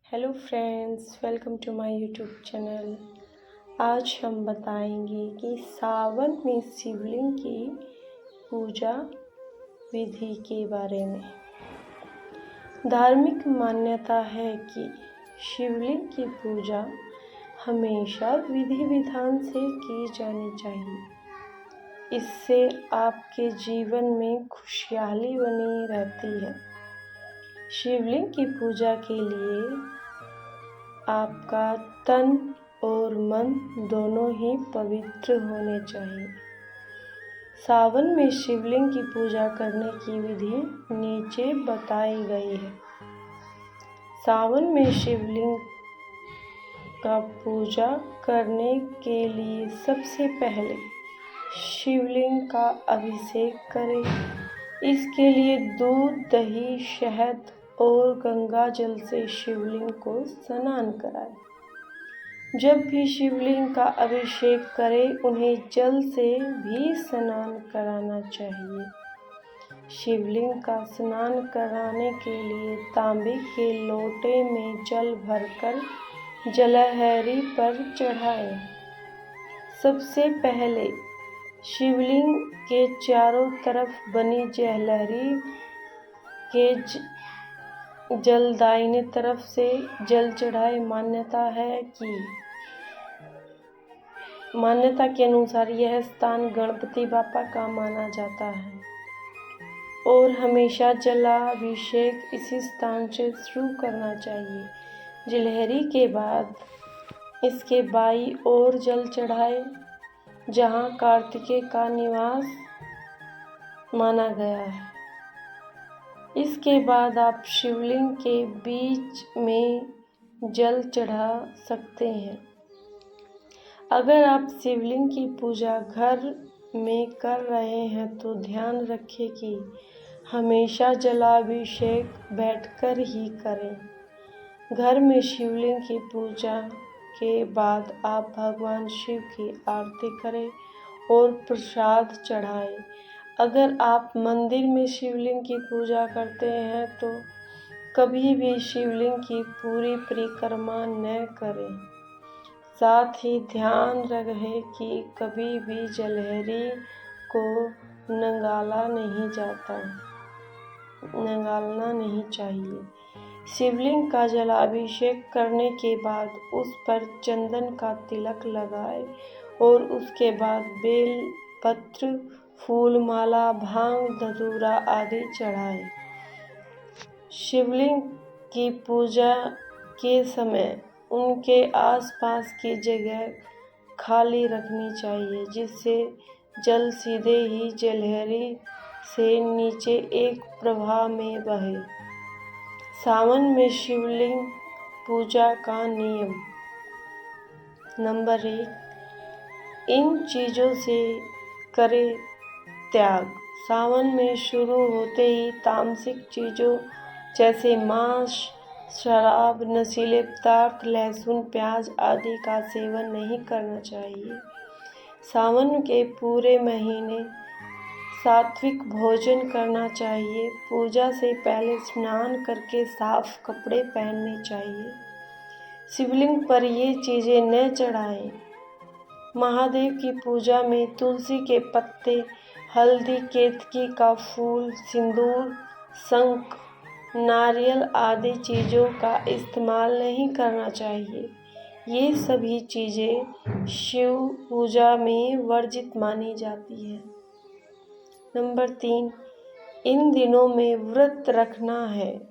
Hello friends, welcome to my YouTube channel. आज हम बताएंगे कि सावन में शिवलिंग की पूजा विधि के बारे में। धार्मिक मान्यता है कि शिवलिंग की पूजा हमेशा विधि विधान से की जानी चाहिए। इससे आपके जीवन में खुशहाली बनी रहती है। शिवलिंग की पूजा के लिए आपका तन और मन दोनों ही पवित्र होने चाहिए। सावन में शिवलिंग की पूजा करने की विधि नीचे बताई गई है। सावन में शिवलिंग का पूजा करने के लिए सबसे पहले शिवलिंग का अभिषेक करें। इसके लिए दूध, दही, शहद और गंगा जल से शिवलिंग को स्नान कराएं। जब भी शिवलिंग का अभिषेक करें, उन्हें जल से भी स्नान कराना चाहिए। शिवलिंग का स्नान कराने के लिए तांबे के लोटे में जल भरकर जलहरी पर चढ़ाएं। सबसे पहले शिवलिंग के चारों तरफ बनी जलहरी के जल दाहिने तरफ से जल चढ़ाए। मान्यता के अनुसार यह स्थान गणपति बापा का माना जाता है और हमेशा जलाभिषेक इसी स्थान से शुरू करना चाहिए। जलहरी के बाद इसके बाईं ओर जल चढ़ाए, जहां कार्तिकेय का निवास माना गया है। इसके बाद आप शिवलिंग के बीच में जल चढ़ा सकते हैं। अगर आप शिवलिंग की पूजा घर में कर रहे हैं तो ध्यान रखें कि हमेशा जलाभिषेक बैठकर ही करें। घर में शिवलिंग की पूजा के बाद आप भगवान शिव की आरती करें और प्रसाद चढ़ाएं। अगर आप मंदिर में शिवलिंग की पूजा करते हैं तो कभी भी शिवलिंग की पूरी परिक्रमा न करें। साथ ही ध्यान रहे कि कभी भी जलहरी को निकालना नहीं चाहिए। शिवलिंग का जलाभिषेक करने के बाद उस पर चंदन का तिलक लगाएं और उसके बाद बेल पत्र, फूल माला, भांग, धतूरा आदि चढ़ाएं। शिवलिंग की पूजा के समय उनके आसपास की जगह खाली रखनी चाहिए, जिससे जल सीधे ही जलहरी से नीचे एक प्रवाह में बहे। सावन में शिवलिंग पूजा का नियम। नंबर 1, इन चीज़ों से करें त्याग। सावन में शुरू होते ही तामसिक चीज़ों जैसे मांस, शराब, नशीले पदार्थ, लहसुन, प्याज आदि का सेवन नहीं करना चाहिए। सावन के पूरे महीने सात्विक भोजन करना चाहिए। पूजा से पहले स्नान करके साफ कपड़े पहनने चाहिए। शिवलिंग पर ये चीज़ें न चढ़ाएं। महादेव की पूजा में तुलसी के पत्ते, हल्दी, केतकी का फूल, सिंदूर, शंख, नारियल आदि चीज़ों का इस्तेमाल नहीं करना चाहिए। ये सभी चीज़ें शिव पूजा में वर्जित मानी जाती है। नंबर 3, इन दिनों में व्रत रखना है।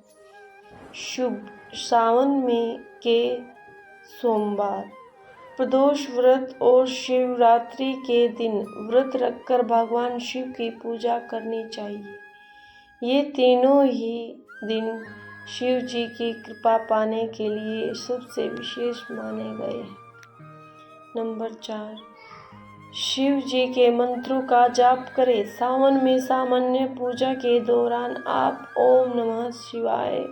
शुभ सावन में के सोमवार, प्रदोष व्रत और शिवरात्रि के दिन व्रत रखकर भगवान शिव की पूजा करनी चाहिए। ये तीनों ही दिन शिव जी की कृपा पाने के लिए सबसे विशेष माने गए हैं। नंबर 4, शिव जी के मंत्रों का जाप करें। सावन में सामान्य पूजा के दौरान आप ओम नमः शिवाय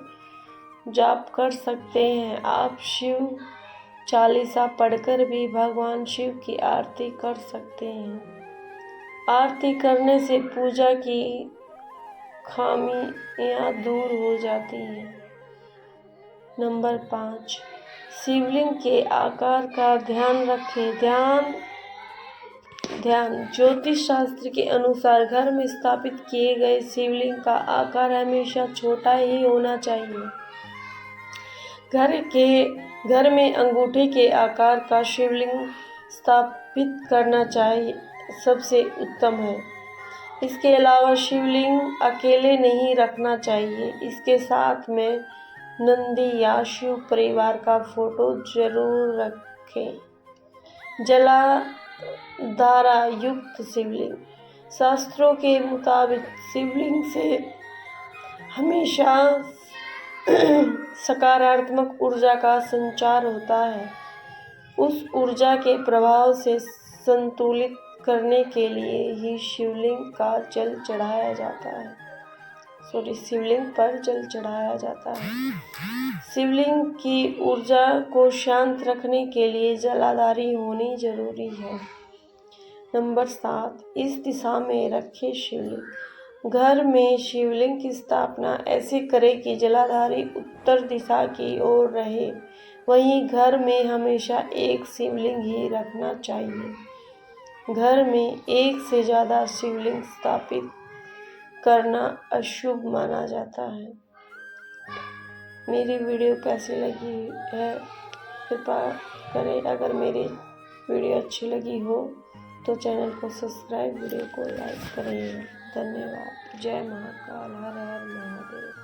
जाप कर सकते हैं। आप शिव चालीसा पढ़कर भी भगवान शिव की आरती कर सकते हैं। आरती करने से पूजा की खामियां दूर हो जाती हैं। नंबर 5, शिवलिंग के आकार का ध्यान रखें। ध्यान ज्योतिष शास्त्र के अनुसार घर में स्थापित किए गए शिवलिंग का आकार हमेशा छोटा ही होना चाहिए। घर में अंगूठे के आकार का शिवलिंग स्थापित करना चाहिए सबसे उत्तम है। इसके अलावा शिवलिंग अकेले नहीं रखना चाहिए, इसके साथ में नंदी या शिव परिवार का फोटो जरूर रखें। जलाधारा युक्त शिवलिंग। शास्त्रों के मुताबिक शिवलिंग से हमेशा सकारात्मक ऊर्जा का संचार होता है। उस ऊर्जा के प्रभाव से संतुलित करने के लिए ही शिवलिंग पर जल चढ़ाया जाता है। शिवलिंग की ऊर्जा को शांत रखने के लिए जलाधारी होनी जरूरी है। नंबर 7, इस दिशा में रखें शिवलिंग। घर में शिवलिंग की स्थापना ऐसे करें कि जलाधारी उत्तर दिशा की ओर रहे। वहीं घर में हमेशा एक शिवलिंग ही रखना चाहिए। घर में एक से ज़्यादा शिवलिंग स्थापित करना अशुभ माना जाता है। मेरी वीडियो कैसी लगी है कृपा करें। अगर मेरी वीडियो अच्छी लगी हो तो चैनल को सब्सक्राइब, वीडियो को लाइक करें। धन्यवाद। जय महाकाल। हर हर महादेव।